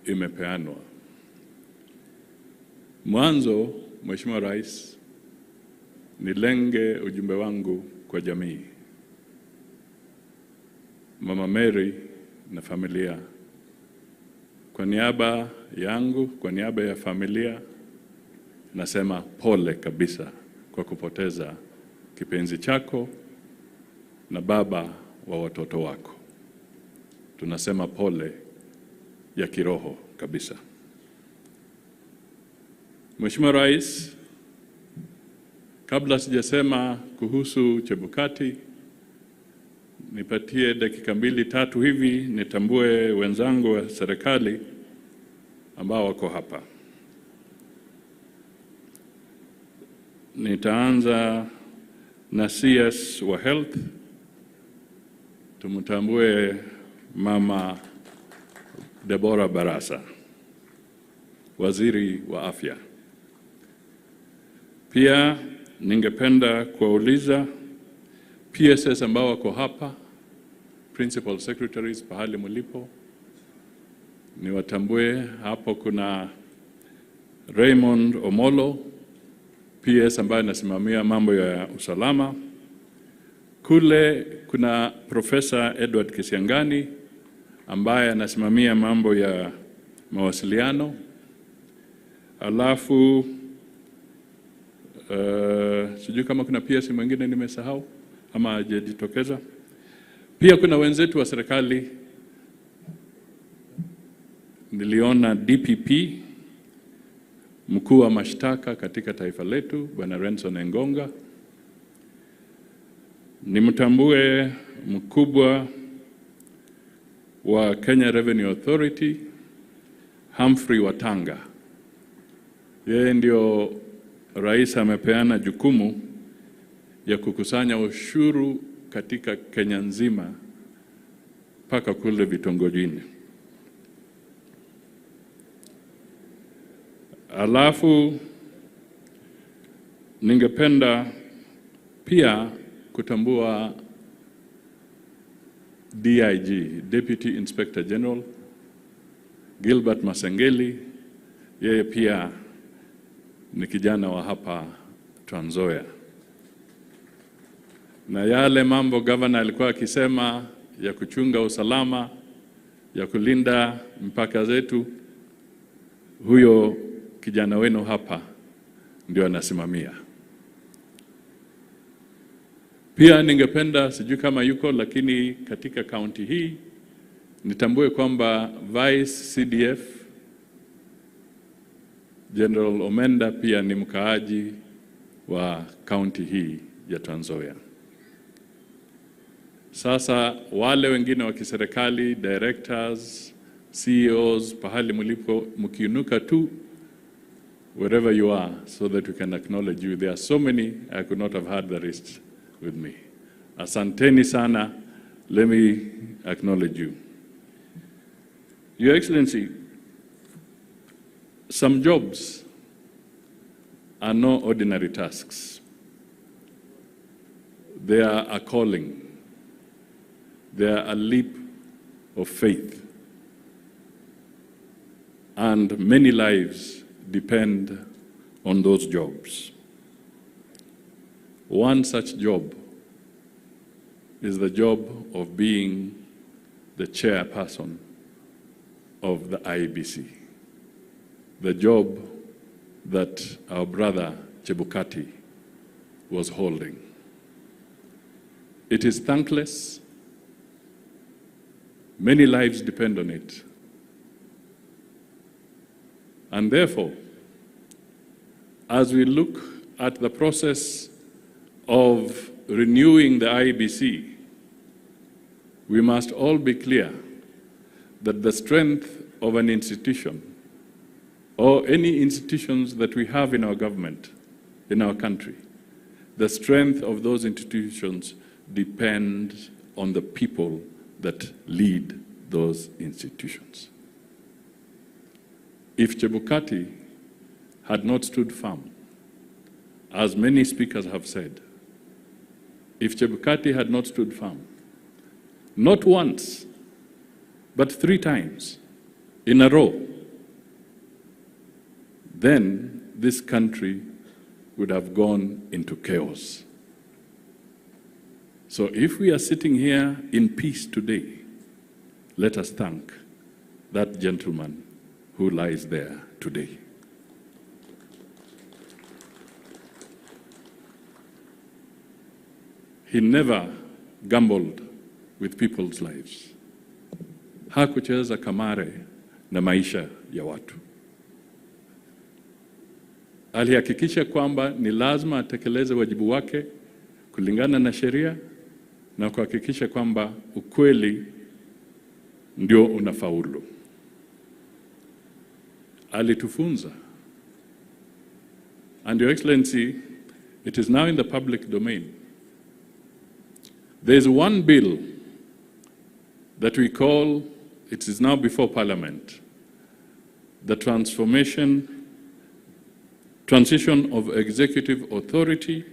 imepeanwa. Mwanzo, Mheshimiwa Rais, nilenge ujumbe wangu kwa jamii, Mama Mary na familia. Kwa niaba yangu, kwa niaba ya familia, nasema pole kabisa kwa kupoteza kipenzi chako na baba wa watoto wako. Tunasema pole ya kiroho kabisa. Mheshimiwa Rais, kabla sijasema kuhusu Chebukati, nipatie dakika 2-3 hivi nitambue wenzangu wa serikali ambao wako hapa. Nitaanza na CS wa Health. Tumtambue Mama Deborah Barasa, Waziri wa Afya. Pia ningependa kuwauliza PSS ambao wako hapa, Principal Secretaries pahali mlipo, niwatambue. Hapo kuna Raymond Omolo, PS ambaye anasimamia mambo ya usalama. Kule kuna Professor Edward Kisiangani ambaye anasimamia mambo ya mawasiliano. Alafu sijui kama kuna PS mwingine nimesahau ama hajajitokeza. Pia kuna wenzetu wa serikali, niliona DPP, mkuu wa mashtaka katika taifa letu, Bwana Renson Engonga. Nimtambue mkubwa wa Kenya Revenue Authority, Humphrey Watanga. Yeye ndio rais amepeana jukumu ya kukusanya ushuru katika Kenya nzima mpaka kule vitongojini. Alafu ningependa pia kutambua DIG, Deputy Inspector General Gilbert Masengeli. Yeye pia ni kijana wa hapa Trans Nzoia. Na yale mambo governor alikuwa akisema ya kuchunga usalama, ya kulinda mpaka zetu, huyo kijana wenu hapa ndio anasimamia. Pia ningependa, sijui kama yuko, lakini katika county hii nitambue kwamba Vice CDF General Omenda pia ni mkaaji wa county hii ya Trans Nzoia. Sasa wale wengine wa kiserikali, directors, CEOs, pahali mlipo, mkiinuka tu wherever you are, so that we can acknowledge you. There are so many, I could not have had the rest with me. Asanteni sana, let me acknowledge you. Your Excellency, some jobs are no ordinary tasks. They are a calling. They are a leap of faith. And many lives depend on those jobs. One such job is the job of being the chairperson of the IEBC, the job that our brother Chebukati was holding. It is thankless. Many lives depend on it. And therefore, as we look at the process of renewing the IEBC, we must all be clear that the strength of an institution, or any institutions that we have in our government, in our country, the strength of those institutions depends on the people that lead those institutions. If Chebukati had not stood firm, as many speakers have said, if Chebukati had not stood firm, not once, but 3 times in a row, then this country would have gone into chaos. So if we are sitting here in peace today, let us thank that gentleman who lies there today. He never gambled with people's lives. Hakucheza kamare na maisha ya watu. Alihakikisha kwamba ni lazima atekeleze wajibu wake kulingana na sheria na kuhakikisha kwamba ukweli ndio unafaulu. Alitufunza. And Your Excellency, it is now in the public domain. There is one bill that we call, it is now before Parliament, the Transition of Executive Authority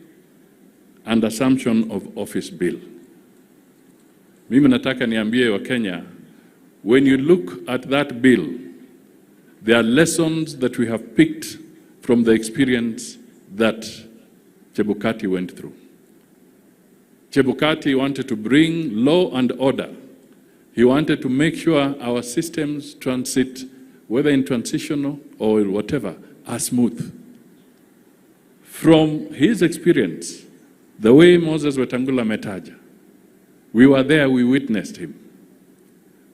and Assumption of Office Bill. Mimi nataka niambie wa Kenya, when you look at that bill, there are lessons that we have picked from the experience that Chebukati went through. Chebukati wanted to bring law and order. He wanted to make sure our systems transit, whether in transitional or whatever, are smooth. From his experience, the way Moses Wetangula metaja, we were there, we witnessed him.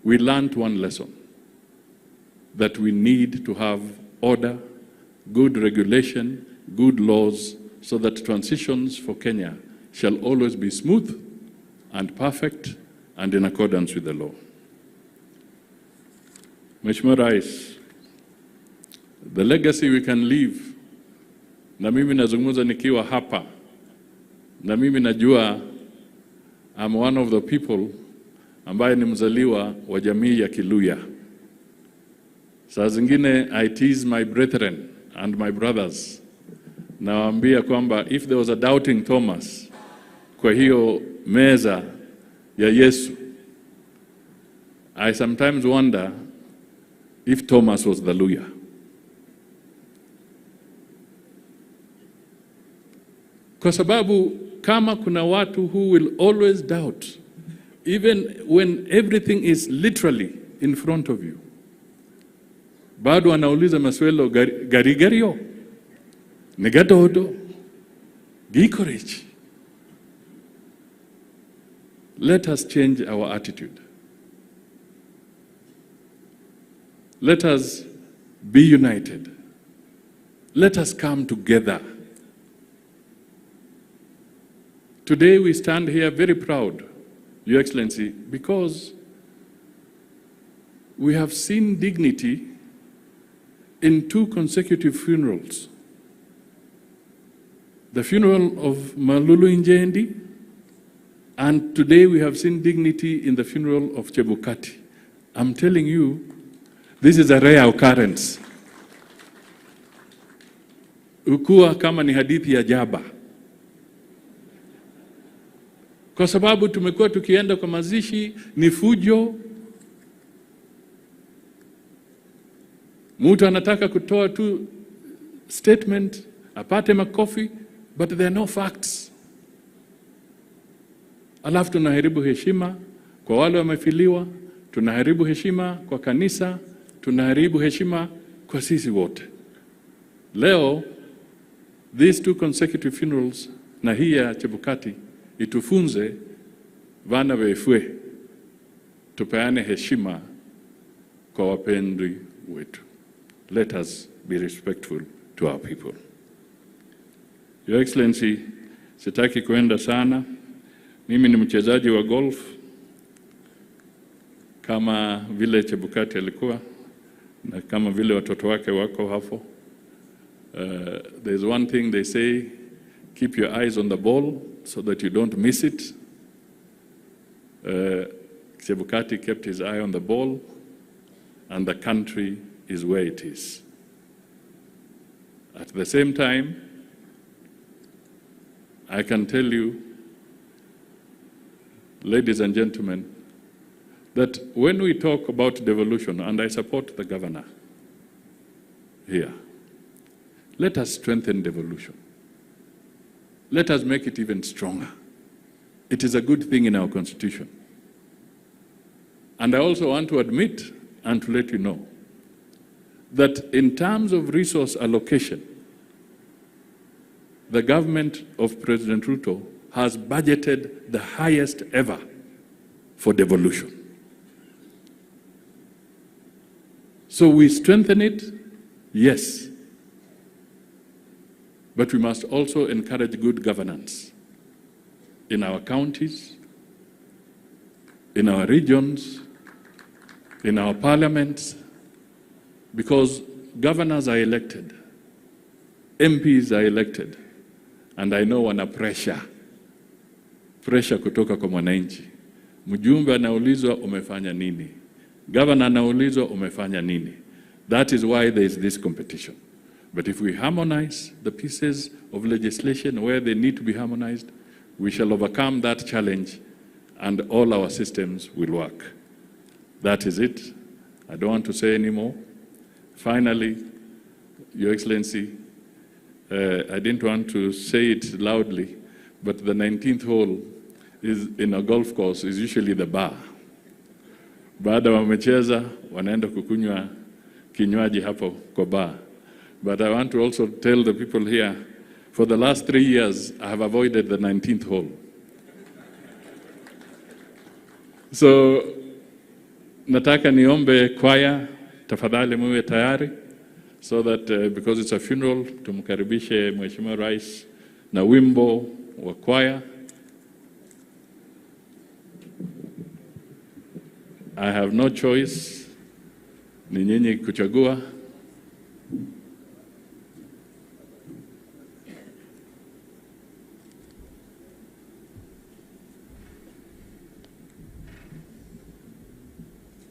We learned one lesson, that we need to have order, good regulation, good laws, so that transitions for Kenya shall always be smooth and perfect and in accordance with the law. Mheshimiwa Rais, the legacy we can leave, na mimi nazungumza nikiwa hapa, na mimi najua I'm one of the people ambaye ni mzaliwa wa jamii ya Kiluya. Saa zingine I tease my brethren and my brothers. Nawaambia kwamba if there was a doubting Thomas kwa hiyo meza ya Yesu, I sometimes wonder if Thomas was the Luya. Kwa sababu kama kuna watu who will always doubt, even when everything is literally in front of you, bado anauliza maswelo garigario, negadodo, gikorich. Let us change our attitude. Let us be united. Let us come together. Today we stand here very proud, Your Excellency, because we have seen dignity in 2 consecutive funerals. The funeral of Malulu Injendi, and today we have seen dignity in the funeral of Chebukati. I'm telling you, this is a rare occurrence. Ukua kama ni hadithi ya jaba. Kwa sababu tumekuwa tukienda kwa mazishi ni fujo. Mtu anataka kutoa tu statement, apate makofi, but there are no facts. Alafu tunaharibu heshima kwa wale wamefiliwa, tunaharibu heshima kwa kanisa, tunaharibu heshima kwa sisi wote. Leo, these 2 consecutive funerals na hii ya Chebukati, itufunze vana wefwe, tupeane heshima kwa wapendwi wetu. Let us be respectful to our people. Your Excellency, sitaki kuenda sana. Mimi ni mchezaji wa golf kama vile Chebukati alikuwa na kama vile watoto wake wako hapo. There's one thing they say, keep your eyes on the ball so that you don't miss it. Chebukati kept his eye on the ball, and the country is where it is. At the same time, I can tell you, ladies and gentlemen, that when we talk about devolution, and I support the governor here, Let us strengthen devolution. Let us make it even stronger. It is a good thing in our constitution. And I also want to admit and to let you know that in terms of resource allocation, the government of President Ruto has budgeted the highest ever for devolution. So we strengthen it, yes, but we must also encourage good governance in our counties, in our regions, in our parliaments, because governors are elected, MPs are elected, and I know wana pressure kutoka kwa mwananchi. Mjumbe anaulizwa umefanya nini? Governor anaulizwa umefanya nini? That is why there is this competition. But if we harmonize the pieces of legislation where they need to be harmonized, we shall overcome that challenge and all our systems will work. That is it. I don't want to say any more. Finally, Your Excellency, I didn't want to say it loudly, but the 19th hole is in a golf course is usually the bar. Baada wamecheza, wanaenda kukunywa kinywaji hapo kwa bar. But I want to also tell the people here, for the last 3 years, I have avoided the 19th hole. So, nataka niombe kwaya, tafadhali muwe tayari, so that because it's a funeral, tumkaribishe Mheshimiwa Rais na wimbo wa kwaya. I have no choice, ni nyinyi kuchagua.